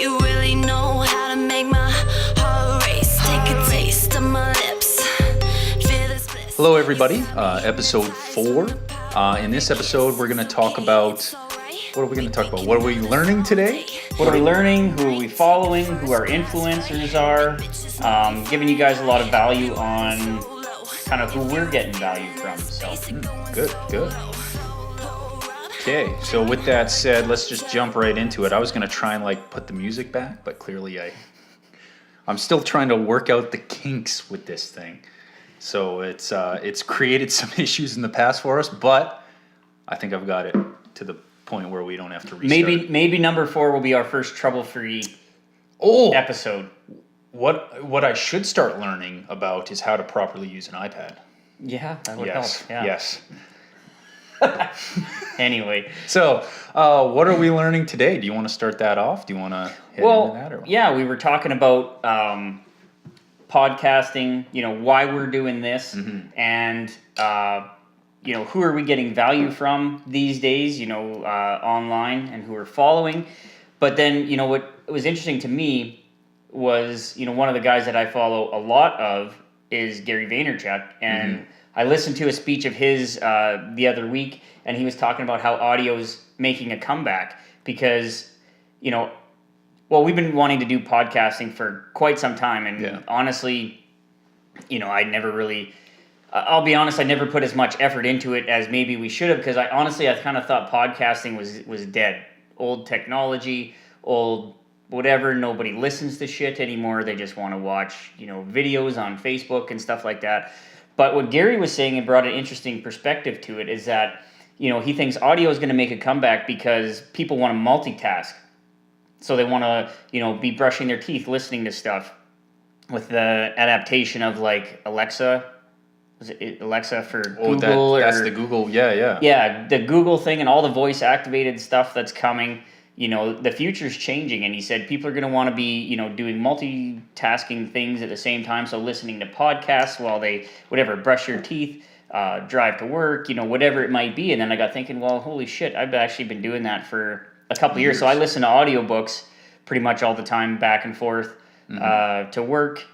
You really know how to make my heart race. Take a taste of my lips. Feel this bliss. Hello, everybody. Episode 4. In this episode, we're going to talk about... What are we going to talk about? What are we learning today? What are we learning? Who are we following? Who our influencers are? Giving you guys a lot of value on kind of who we're getting value from. So Good. Okay, so with that said, let's just jump right into it. I was going to try and put the music back, but clearly I'm still trying to work out the kinks with this thing. So it's created some issues in the past for us, but I think I've got it to the point where we don't have to restart. maybe number 4 will be our first trouble-free episode. What I should start learning about is how to properly use an iPad. Yeah, that would help. Yeah. Yes. Anyway. So, what are we learning today? Do you want to start that off? Do you want to head into that? Or what? Yeah, we were talking about podcasting, why we're doing this, and, who are we getting value from these days, online, and who we're following. But then, what was interesting to me was, one of the guys that I follow a lot of is Gary Vaynerchuk, and I listened to a speech of his the other week, and he was talking about how audio is making a comeback because, we've been wanting to do podcasting for quite some time, and honestly, I never really, I'll be honest, I never put as much effort into it as maybe we should have, because I kind of thought podcasting was dead. Old technology, old whatever, nobody listens to shit anymore, they just want to watch, videos on Facebook and stuff like that. But what Gary was saying and brought an interesting perspective to it is that, he thinks audio is going to make a comeback because people want to multitask. So they want to, be brushing their teeth, listening to stuff. With the adaptation of Alexa, was it Alexa for Google? That's the Google, yeah. Yeah, the Google thing and all the voice activated stuff that's coming. The future's changing, and he said people are going to want to be, doing multitasking things at the same time. So listening to podcasts while they, brush your teeth, drive to work, whatever it might be. And then I got thinking, well, holy shit, I've actually been doing that for a couple of years. So I listen to audiobooks pretty much all the time, back and forth to work,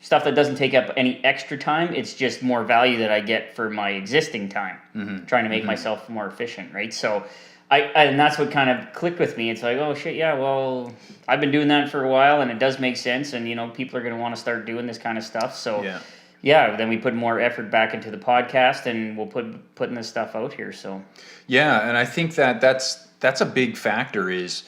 stuff that doesn't take up any extra time. It's just more value that I get for my existing time, trying to make myself more efficient, right? So and that's what kind of clicked with me. It's like, oh shit, yeah, well, I've been doing that for a while, and it does make sense, and people are going to want to start doing this kind of stuff. So then we put more effort back into the podcast, and we'll putting this stuff out here. So and I think that's a big factor is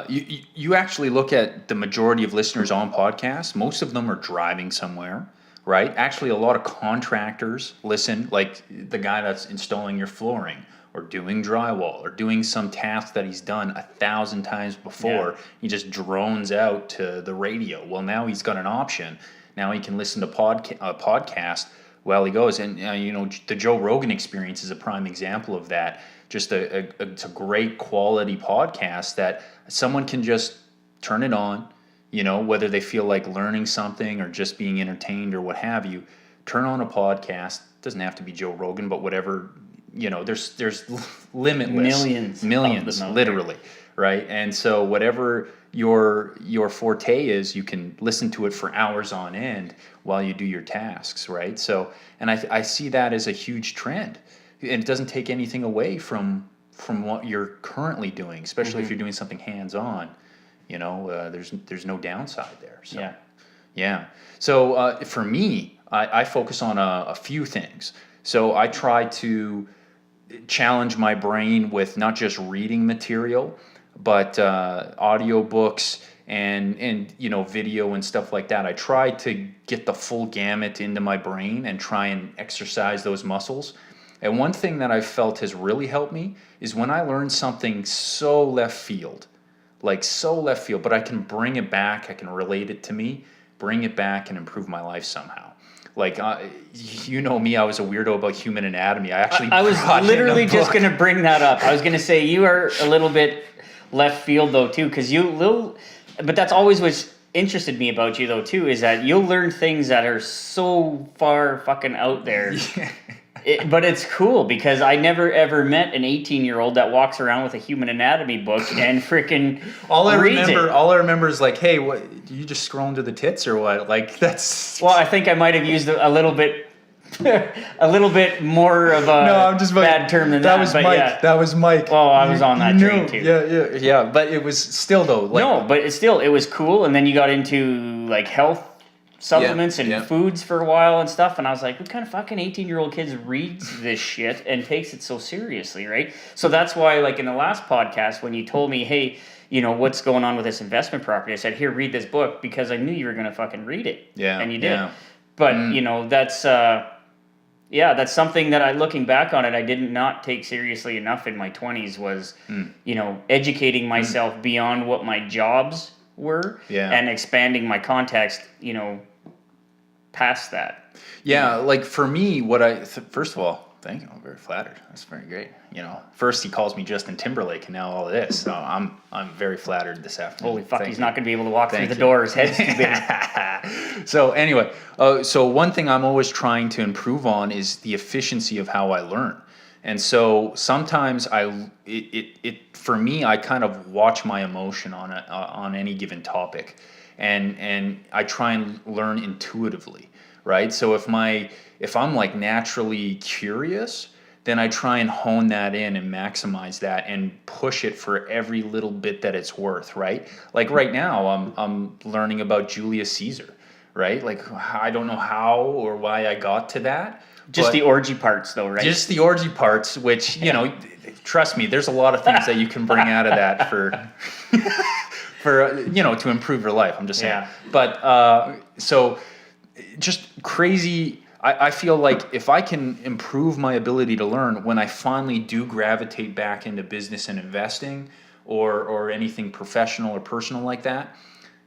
you actually look at the majority of listeners on podcasts. Most of them are driving somewhere, right? Actually, a lot of contractors listen, like the guy that's installing your flooring, or doing drywall, or doing some task that he's done 1,000 times before. He just drones out to the radio. Well, now he's got an option. Now he can listen to a podcast while he goes. And the Joe Rogan Experience is a prime example of that. Just it's a great quality podcast that someone can just turn it on, whether they feel like learning something or just being entertained or what have you. Turn on a podcast. Doesn't have to be Joe Rogan, but whatever. There's limitless millions literally, right? And so whatever your forte is, you can listen to it for hours on end while you do your tasks, right? So, and I see that as a huge trend, and it doesn't take anything away from what you're currently doing, especially if you're doing something hands-on. There's no downside there. So, So for me, I focus on a few things. So I try to challenge my brain with not just reading material, but audiobooks and video and stuff like that. I try to get the full gamut into my brain and try and exercise those muscles. And one thing that I've felt has really helped me is when I learn something so left field, but I can bring it back, I can relate it to me, bring it back and improve my life somehow. Me, I was a weirdo about human anatomy. I was literally just going to bring that up. I was going to say you are a little bit left field though too, because but that's always what's interested me about you though too, is that you'll learn things that are so far fucking out there But it's cool because I never ever met an 18-year-old that walks around with a human anatomy book and freaking reads it. All I remember is like, hey, what? Do you just scroll into the tits or what? Like that's. Well, I think I might have used a little bit, a little bit more of a No, I'm just bad term than that. That was but Mike. Yeah. That was Mike. Oh, I was on that train too. Yeah. But it was still though. Like, No, but it was cool. And then you got into like health supplements and foods for a while and stuff. And I was like, what kind of fucking 18-year-old kids reads this shit and takes it so seriously, right? So that's why, like in the last podcast, when you told me, hey, you know, what's going on with this investment property? I said, here, read this book because I knew you were going to fucking read it. Yeah. And you did. Yeah. But, you know, that's something that looking back on it, I did not take seriously enough in my 20s was, you know, educating myself beyond what my jobs were and expanding my context, you know, past that. Yeah, like for me, first of all, thank you. I'm very flattered. That's very great. You know, first he calls me Justin Timberlake, and now all of this. So I'm very flattered this afternoon. Holy fuck, he's not going to be able to walk through the door. His head's too big. So anyway, so one thing I'm always trying to improve on is the efficiency of how I learn. And so sometimes for me, I kind of watch my emotion on any given topic, and I try and learn intuitively, right? So if I'm like naturally curious, then I try and hone that in and maximize that and push it for every little bit that it's worth, right? Like right now, I'm learning about Julius Caesar, right? Like I don't know how or why I got to that. Just the orgy parts, though, right? Just the orgy parts, which, you know, trust me, there's a lot of things that you can bring out of that for you know, to improve your life. I'm just saying. Yeah. But so just crazy. I feel like if I can improve my ability to learn when I finally do gravitate back into business and investing or anything professional or personal like that,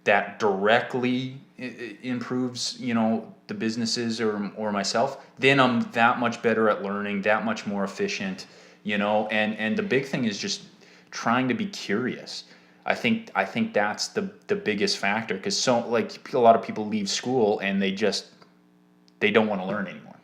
that directly improves, you know, the businesses or myself, then I'm that much better at learning, that much more efficient, you know, and the big thing is just trying to be curious. I think that's the biggest factor, because so like a lot of people leave school and they don't want to learn anymore.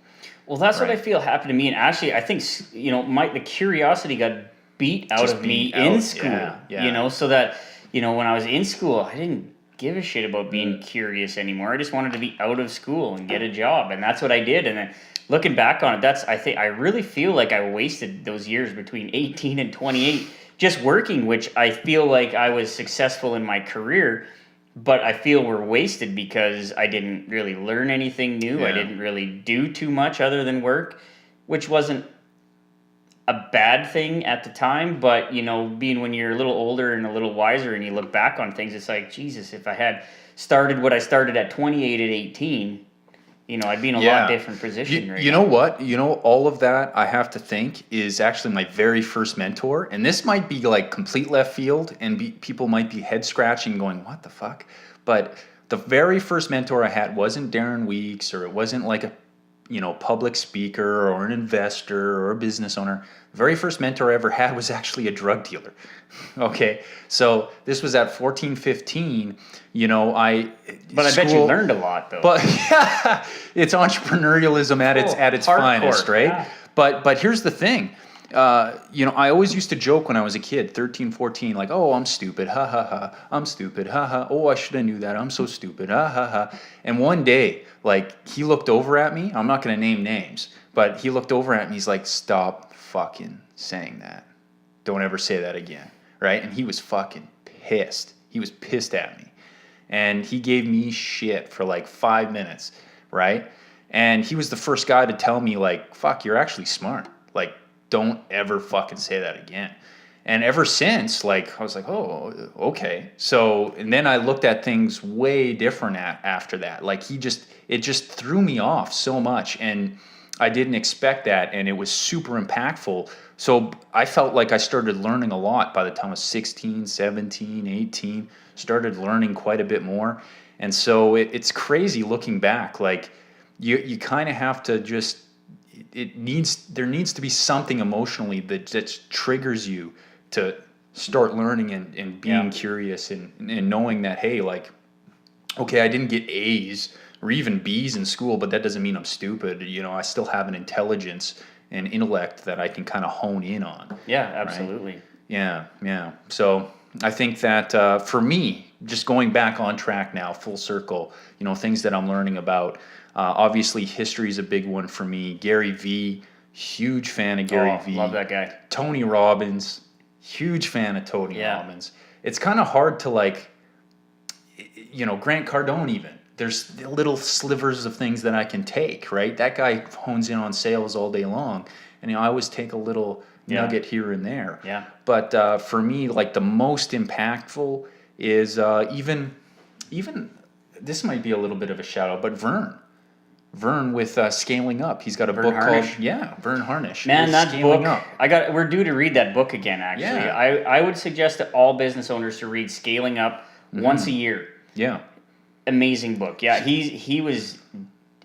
Well, that's what I feel happened to me. And actually, I think, you know, the curiosity got beat out of me in school, you know, so that, you know, when I was in school, I didn't give a shit about being curious anymore. I just wanted to be out of school and get a job. And that's what I did. And then looking back on it, I really feel like I wasted those years between 18 and 28 just working, which I feel like I was successful in my career, but I feel were wasted because I didn't really learn anything new. I didn't really do too much other than work, which wasn't a bad thing at the time, but, you know, being when you're a little older and a little wiser and you look back on things, it's like, Jesus, if I had started what I started at 28 at 18, you know, I'd be in a lot different position right now. You know what? You know, all of that, I have to think, is actually my very first mentor. And this might be like complete left field, and people might be head scratching going, what the fuck? But the very first mentor I had wasn't Darren Weeks, or it wasn't like a, you know, public speaker or an investor or a business owner. The very first mentor I ever had was actually a drug dealer. Okay. So this was at 14, 15, you know, But I bet you learned a lot though. But yeah, it's entrepreneurialism at its finest, right? Yeah. But here's the thing. You know, I always used to joke when I was a kid, 13, 14, like, oh, I'm stupid, ha, ha, ha, I'm stupid, ha, ha, oh, I should have knew that, I'm so stupid, ha, ha, ha. And one day, like, he looked over at me, I'm not going to name names, but he looked over at me, he's like, stop fucking saying that. Don't ever say that again, right? And he was fucking pissed. He was pissed at me. And he gave me shit for like 5 minutes, right? And he was the first guy to tell me, like, fuck, you're actually smart. Like, don't ever fucking say that again. And ever since, like, I was like, oh, okay. So, and then I looked at things way different after that. Like, it just threw me off so much. And I didn't expect that. And it was super impactful. So I felt like I started learning a lot by the time I was 16, 17, 18, started learning quite a bit more. And so it's crazy looking back. Like, you kind of have to just, there needs to be something emotionally that triggers you to start learning and being curious and knowing that, hey, like, okay, I didn't get A's or even B's in school, but that doesn't mean I'm stupid. You know, I still have an intelligence and intellect that I can kind of hone in on. Yeah, absolutely. Right? Yeah. So I think that for me, just going back on track now, full circle, you know, things that I'm learning about. Obviously, history is a big one for me. Gary V, huge fan of Gary V. Love that guy. Tony Robbins, huge fan of Tony Yeah. Robbins. It's kind of hard to like, you know, Grant Cardone even. There's little slivers of things that I can take, right? That guy hones in on sales all day long. And, you know, I always take a little nugget here and there. Yeah. But for me, like the most impactful is even this might be a little bit of a shout out, but Vern with Scaling Up. He's got a book Harnish? called Vern Harnish. Man, with that Scaling book, Up. we're due to read that book again, actually. Yeah. I would suggest to all business owners to read Scaling Up once a year. Yeah. Amazing book. Yeah, he was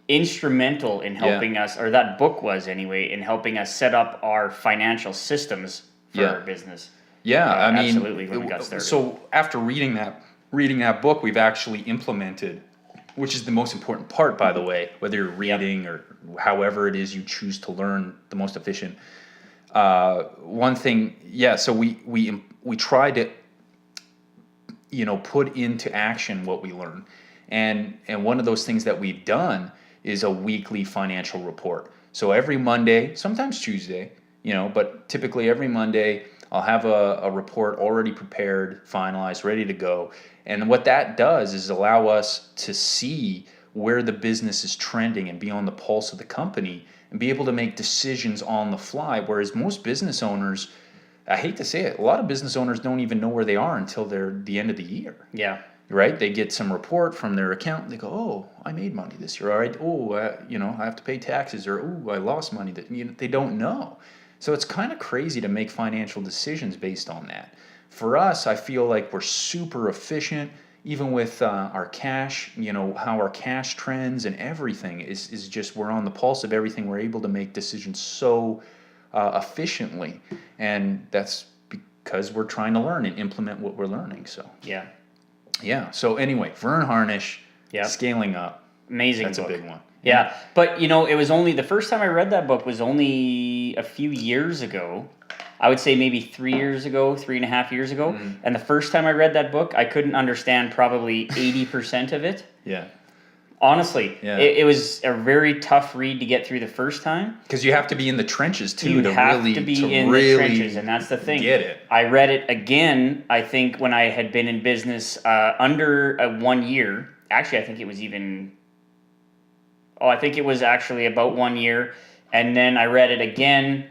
instrumental in helping us, or that book was anyway, in helping us set up our financial systems for our business. Yeah, I mean, absolutely, when we got started. So after reading that book, we've actually implemented, which is the most important part, by the way, whether you're reading or however it is you choose to learn the most efficient. One thing, so we try to, you know, put into action what we learn. And one of those things that we've done is a weekly financial report. So every Monday, sometimes Tuesday, you know, but typically every Monday, I'll have a report already prepared, finalized, ready to go. And what that does is allow us to see where the business is trending and be on the pulse of the company and be able to make decisions on the fly. Whereas most business owners, I hate to say it, a lot of business owners don't even know where they are until they're the end of the year. Yeah. Right? They get some report from their accountant. They go, "Oh, I made money this year. All right. Oh, you know, I have to pay taxes." Or, "Oh, I lost money." That, you know, they don't know. So it's kind of crazy to make financial decisions based on that. For us, I feel like we're super efficient, even with our cash. You know, how our cash trends and everything is just, we're on the pulse of everything. We're able to make decisions so efficiently, and that's because we're trying to learn and implement what we're learning. So yeah. So anyway, Vern Harnish, Scaling Up. Amazing That's book. a big one. Yeah, but you know, it was only the first time I read that book was only a few years ago. I would say maybe 3 years ago, 3.5 years ago. Mm-hmm. And the first time I read that book, I couldn't understand probably 80% of it. Yeah. Honestly, Yeah. it was a very tough read to get through the first time. Because you have to be in the trenches too You to have really to be to in really the trenches, and that's the thing. get it. I read it again, I think, when I had been in business under 1 year. Actually, I think it was I think it was actually about 1 year. And then I read it again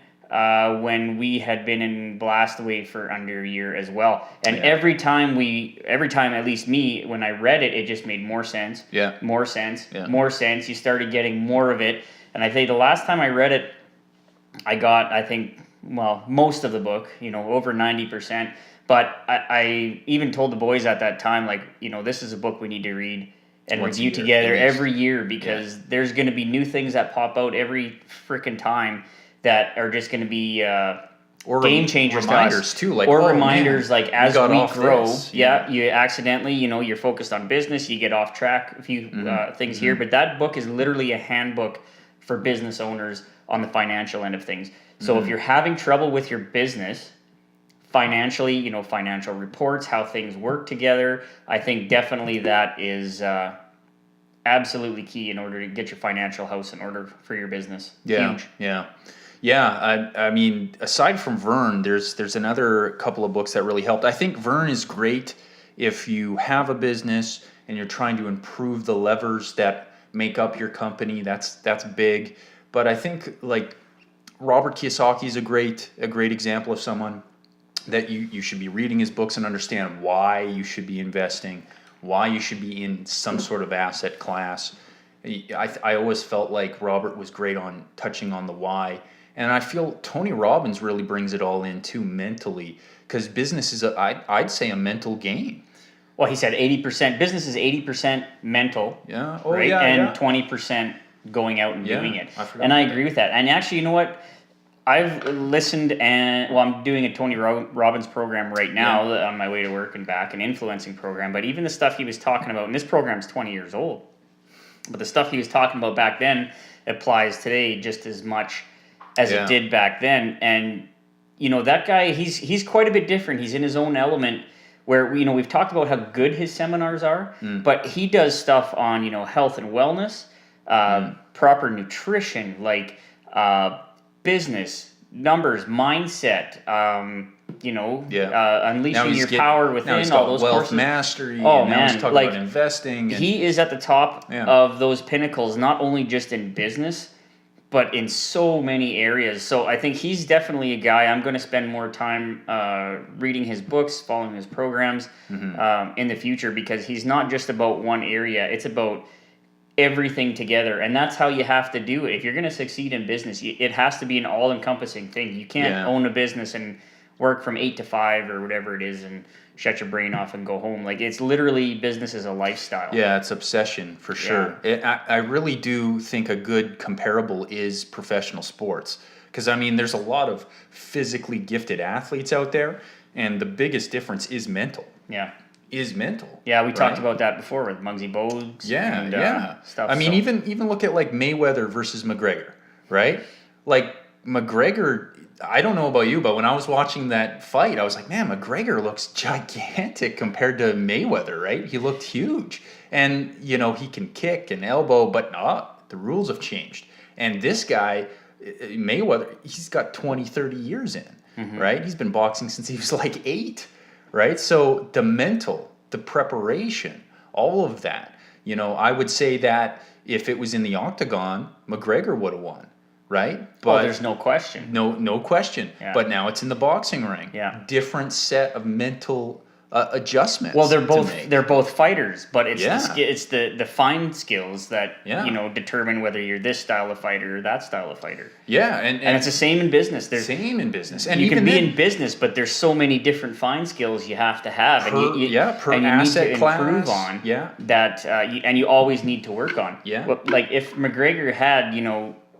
when we had been in Blastaway for under a year as well. And every time, at least me, when I read it, it just made more sense. Yeah. More sense. Yeah. More sense. You started getting more of it. And I think the last time I read it, I got, I think, most of the book, you know, over 90%. But I even told the boys at that time, like, you know, this is a book we need to read and Once a review year, together at least. every year, because there's going to be new things that pop out every freaking time that are just going to be Or game changers reminders to us. too, like, or oh, reminders, man, like, as got we off grow, this. you accidentally, you know, you're focused on business, you get off track a few things here, but that book is literally a handbook for business owners on the financial end of things. So if you're having trouble with your business financially, you know, financial reports, how things work together, I think definitely that is absolutely key in order to get your financial house in order for your business. Huge. Yeah. I mean, aside from Vern, there's another couple of books that really helped. I think Vern is great if you have a business and you're trying to improve the levers that make up your company. That's big. But I think, like, Robert Kiyosaki is a great example of someone that you should be reading his books and understand why you should be investing, why you should be in some sort of asset class. I always felt like Robert was great on touching on the why. And I feel Tony Robbins really brings it all in too mentally, because business is, I'd say, a mental game. Well, he said 80%, business is 80% mental, Yeah. Oh, right? yeah. And 20% going out and doing it. I forgot And I about agree with that. And actually, you know what? I've listened I'm doing a Tony Robbins program right now on my way to work and back, an influencing program. But even the stuff he was talking about, and this program's 20 years old. But the stuff he was talking about back then applies today just as much as Yeah. it did back then. And that guy, he's quite a bit different. He's in his own element. Where we've talked about how good his seminars are, but he does stuff on health and wellness, proper nutrition, like business, numbers, mindset. Unleashing your power Now within he's all got those wealth courses. mastery. Oh, and now man, he's talking like, about investing. And, He is at the top Yeah. of those pinnacles, not only just in business, but in so many areas. So I think he's definitely a guy I'm going to spend more time reading his books, following his programs in the future, because he's not just about one area. It's about everything together, and that's how you have to do it. If you're going to succeed in business, it has to be an all-encompassing thing. You can't Yeah. own a business and work from 8 to 5 or whatever it is and shut your brain off and go home. Like, it's literally, business is a lifestyle. Yeah, it's obsession for sure. I really do think a good comparable is professional sports. Because, there's a lot of physically gifted athletes out there, and the biggest difference is mental. Yeah. Yeah, We talked about that before with Muggsy Bogues and stuff. Even look at like Mayweather versus McGregor, right? Like McGregor, I don't know about you, but when I was watching that fight, I was like, man, McGregor looks gigantic compared to Mayweather, right? He looked huge. And, he can kick and elbow, but the rules have changed. And this guy, Mayweather, he's got 20, 30 years in, right? He's been boxing since he was like 8, right? So the mental, the preparation, all of that, I would say that if it was in the octagon, McGregor would have won. Right? But there's no question. No question. Yeah. But now it's in the boxing ring. Yeah. Different set of mental adjustments. Well, to make. they're both fighters, but it's Yeah. it's the fine skills that Yeah. determine whether you're this style of fighter or that style of fighter. Yeah, And it's the same in business. There's same in business. And you even can be then, in business, but there's so many different fine skills you have to have, Per and you asset need to class. improve on. Yeah. That and you always need to work on. Yeah. Well, like if McGregor had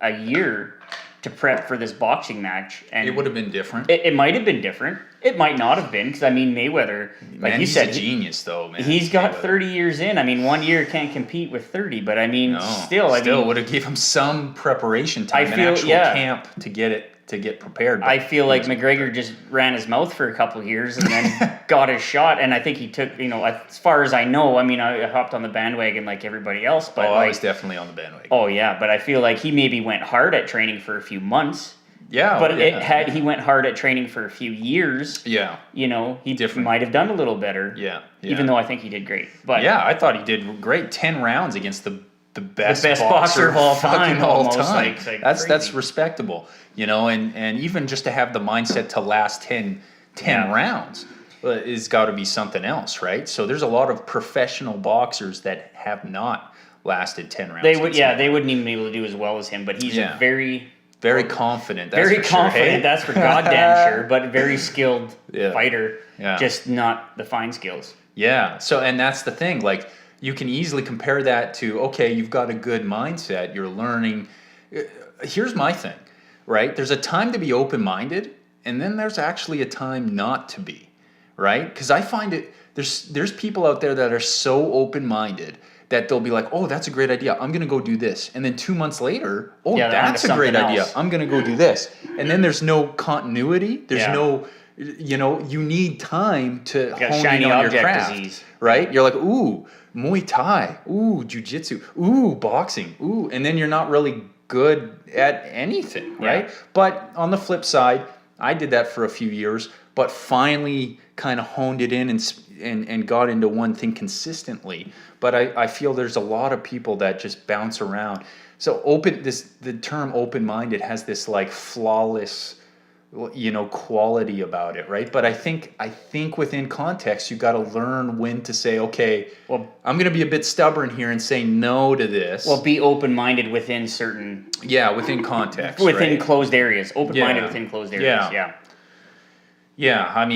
a year to prep for this boxing match, and it would have been different. it might have been different. It might not have been, because Mayweather, like Man, you he's said, a genius though, man. he's got Mayweather. 30 years in. 1 year can't compete with 30, but No, still, would have gave him some preparation time, I an feel- actual yeah. camp to get prepared. but I feel he like wasn't McGregor prepared. just ran his mouth for a couple of years and then got his shot. And I think he took, as far as I know, I hopped on the bandwagon like everybody else. But I was definitely on the bandwagon. oh yeah, but I feel like he maybe went hard at training for a few months. Yeah, But yeah. he went hard at training for a few years. Yeah. He Different. might have done a little better. Yeah. Even though I think he did great. But Yeah, I thought he did great. 10 rounds against the best boxer of all fucking time, all almost, time. like That's crazy. respectable, and even just to have the mindset to last 10 Yeah. rounds is got to be something else, right? So there's a lot of professional boxers that have not lasted 10 rounds. they would, against him. they wouldn't even be able to do as well as him. But he's Yeah. a very confident. That's very for sure, confident, hey? that's for goddamn sure, but very skilled Yeah. fighter, Yeah. just not the fine skills. Yeah. So, and that's the thing. Like, you can easily compare that to, okay, you've got a good mindset. You're learning. Here's my thing, right? There's a time to be open-minded, and then there's actually a time not to be, right? Because I find there's people out there that are so open-minded that they'll be like, oh, that's a great idea. I'm going to go do this. And then 2 months later, oh, Yeah, they're onto that's a great something idea. else. I'm going to go do this. And then there's no continuity. There's Yeah. no, you need time to got hone shiny in on your object craft, disease. right? You're like, ooh, Muay Thai, ooh, Jiu-Jitsu, ooh, boxing, ooh. And then you're not really good at anything, right? Yeah. But on the flip side, I did that for a few years, but finally kind of honed it in and got into one thing consistently. But I feel there's a lot of people that just bounce around. So the term open-minded has this like flawless, quality about it, right? But I think within context, you got to learn when to say, okay, Well, I'm going to be a bit stubborn here and say no to this. Well, be open-minded within certain, within context, within right? closed areas. Open-minded Yeah. within closed areas. Yeah. Yeah,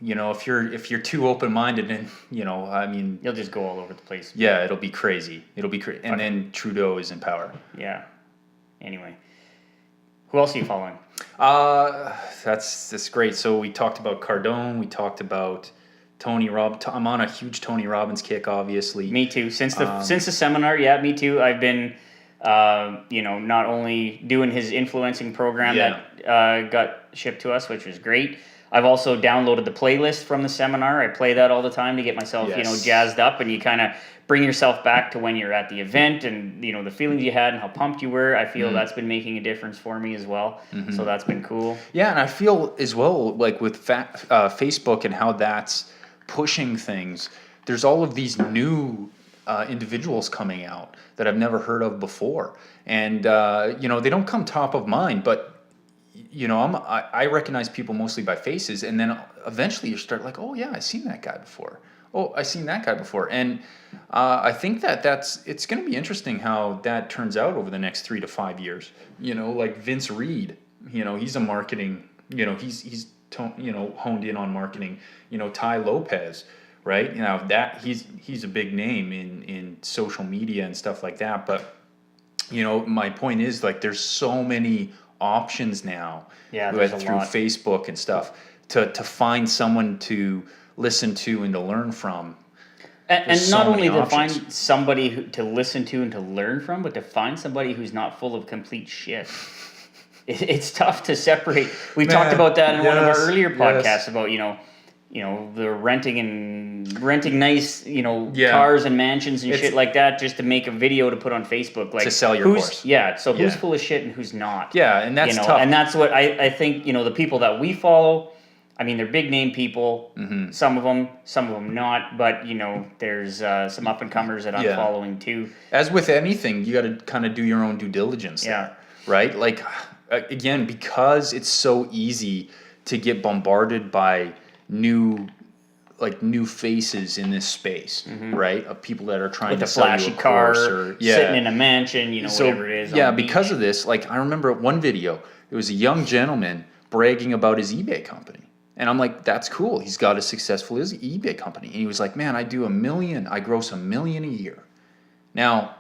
if you're too open-minded and, You'll just go all over the place. yeah, it'll be crazy. And then Trudeau is in power. Yeah. Anyway, who else are you following? That's great. So we talked about Cardone. We talked about I'm on a huge Tony Robbins kick, obviously. Me too. Since the seminar, yeah, me too. I've been, not only doing his influencing program that got shipped to us, which was great. I've also downloaded the playlist from the seminar. I play that all the time to get myself, jazzed up, and you kind of bring yourself back to when you're at the event and, the feelings you had and how pumped you were. I feel that's been making a difference for me as well. So that's been cool. Yeah, and I feel as well, like with Facebook and how that's pushing things, there's all of these new individuals coming out that I've never heard of before. And, they don't come top of mind, but I recognize people mostly by faces, and then eventually you start like, oh yeah, I've seen that guy before. Oh, I've seen that guy before. And I think it's going to be interesting how that turns out over the next 3 to 5 years. Like Vince Reed, he's a marketing, he's honed in on marketing. Ty Lopez, right? That he's a big name in social media and stuff like that. But my point is, like, there's so many options now, through Facebook and stuff, to find someone to listen to and to learn from. And not only to find somebody to listen to and to learn from, but to find somebody who's not full of complete shit. It's tough to separate. We talked about that in one of our earlier podcasts about, the renting nice, cars and mansions and shit like that just to make a video to put on Facebook. Like, to sell your course. Yeah, so who's full of shit and who's not? Yeah, and that's tough. And that's what I think, the people that we follow, I mean, they're big name people, some of them not, but, there's some up-and-comers that I'm following too. As with anything, you got to kind of do your own due diligence there, right? Like, again, because it's so easy to get bombarded by new faces in this space, right? Of people that are trying with to a sell flashy you a car, course or sitting in a mansion, whatever it is. Yeah, because of this, like, I remember one video, it was a young gentleman bragging about his eBay company. And I'm like, that's cool. He's got a successful eBay company. And he was like, man, I gross $1 million a year. Now,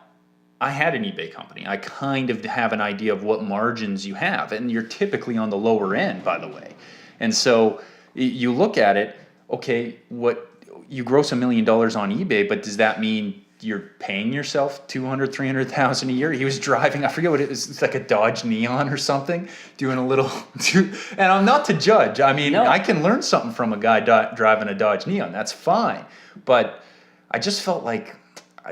I had an eBay company. I kind of have an idea of what margins you have. And you're typically on the lower end, by the way. And so you look at it, okay, what you gross $1 million on eBay, but does that mean you're paying yourself $200,000, $300,000 a year? He was driving, I forget what it is, it's like a Dodge Neon or something, doing a little, and I'm not to judge. I mean, I can learn something from a guy driving a Dodge Neon. That's fine. But I just felt like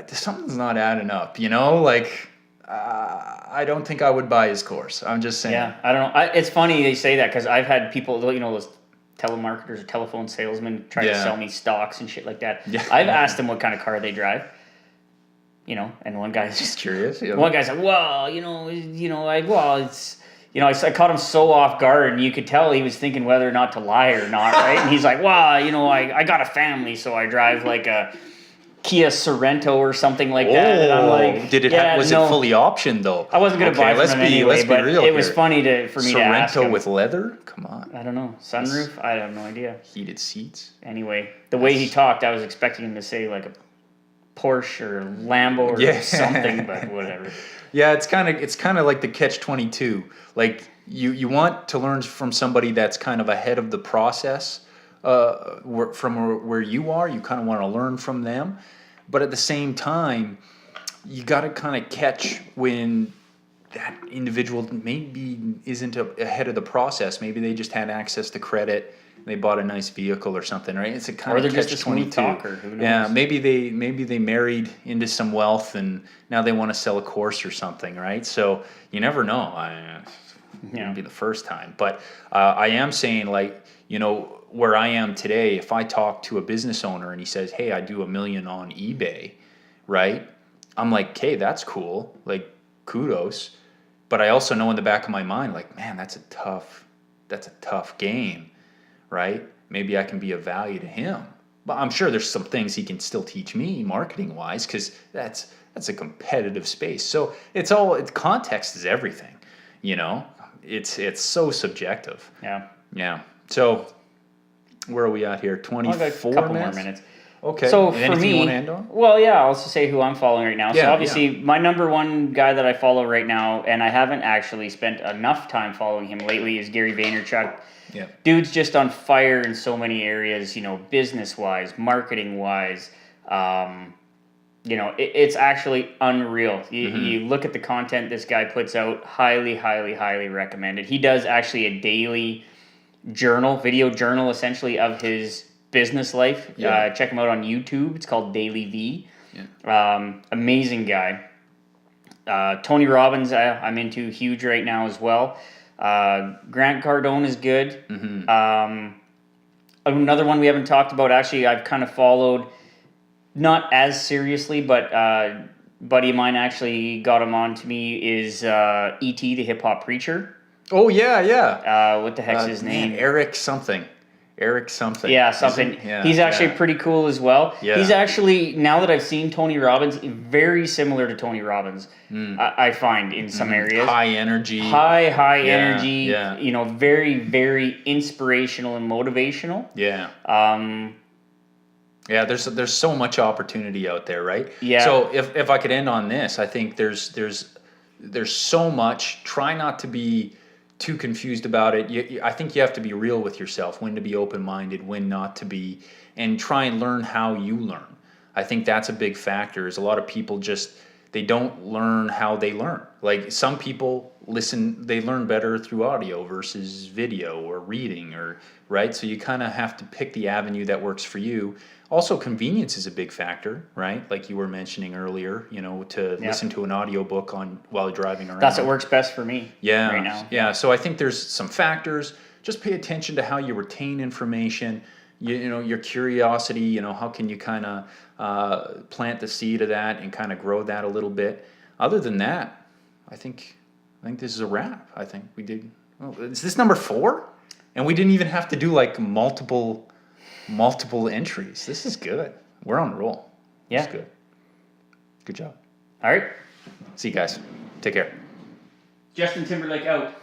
something's not adding up, like, I don't think I would buy his course. I'm just saying. Yeah, I don't know. It's funny they say that because I've had people, those telemarketers or telephone salesmen try to sell me stocks and shit like that. Yeah. I've asked them what kind of car they drive. And one guy's just curious. One guy's like, well, it's, I caught him so off guard, and you could tell he was thinking whether or not to lie or not, right? And he's like, well, I got a family, so I drive like a Kia Sorento or something like that. And I'm like, was it fully optioned though? I wasn't going to buy from him anyway, but it was funny for me to ask him. Sorento with leather? Come on. I don't know. Sunroof? I have no idea. Heated seats? Anyway, the way he talked, I was expecting him to say like a Porsche or Lambo or something, but whatever. Yeah, it's kind of like the catch-22. Like, you want to learn from somebody that's kind of ahead of the process from where you are. You kind of want to learn from them. But at the same time, you got to kind of catch when that individual maybe isn't ahead of the process. Maybe they just had access to credit. They bought a nice vehicle or something, right? It's a kind of catch-22. Talker. Who knows? Yeah, maybe they married into some wealth and now they want to sell a course or something, right? So you never know. It'll be the first time, but I am saying, like, where I am today, if I talk to a business owner and he says, "Hey, I do $1 million on eBay," right? I'm like, "Okay, that's cool. Like, kudos." But I also know in the back of my mind, like, man, that's a tough game. Right? Maybe I can be of value to him. But I'm sure there's some things he can still teach me marketing wise, because that's a competitive space. So context is everything. It's so subjective. Yeah. Yeah. So where are we at here? 24 minutes? A couple minutes? more minutes. Okay. So And for anything you me, want to end on? well, yeah, I'll just say who I'm following right now. So Yeah, obviously, my number one guy that I follow right now, and I haven't actually spent enough time following him lately, is Gary Vaynerchuk. Yeah. Dude's just on fire in so many areas, you know, business wise, marketing wise. You know, it's actually unreal. You look at the content this guy puts out, highly, highly, highly recommended. He does actually a daily video journal essentially of his business life. Yeah. Check him out on YouTube. It's called Daily V. Yeah. Amazing guy. Tony Robbins, I'm into huge right now as well. Grant Cardone is good. Another one we haven't talked about, actually, I've kind of followed, not as seriously, but buddy of mine actually got him on to me, is E.T., the hip hop preacher. Oh, yeah. What the heck's his name? Eric something. Yeah, something. Yeah, he's actually pretty cool as well. Yeah. He's actually, now that I've seen Tony Robbins, very similar to Tony Robbins, I find, in some areas. High energy. High energy. Yeah. You know, very, very inspirational and motivational. Yeah. Yeah, there's so much opportunity out there, right? Yeah. So if I could end on this, I think there's so much. Try not to be too confused about it. I think you have to be real with yourself, when to be open-minded, when not to be, and try and learn how you learn. I think that's a big factor, is a lot of people they don't learn how they learn. Like some people they learn better through audio versus video or reading, right? So you kind of have to pick the avenue that works for you. Also, convenience is a big factor, right? Like you were mentioning earlier, you know, to listen to an audiobook while driving around. That's what works best for me right now. Yeah, so I think there's some factors. Just pay attention to how you retain information, you know, your curiosity, you know, how can you kind of plant the seed of that and kind of grow that a little bit. Other than that, I think this is a wrap. I think we did. Oh, is this number 4? And we didn't even have to do like multiple entries. This is good. We're on a roll. Yeah. It's good. Good job. All right. See you guys. Take care. Justin Timberlake out.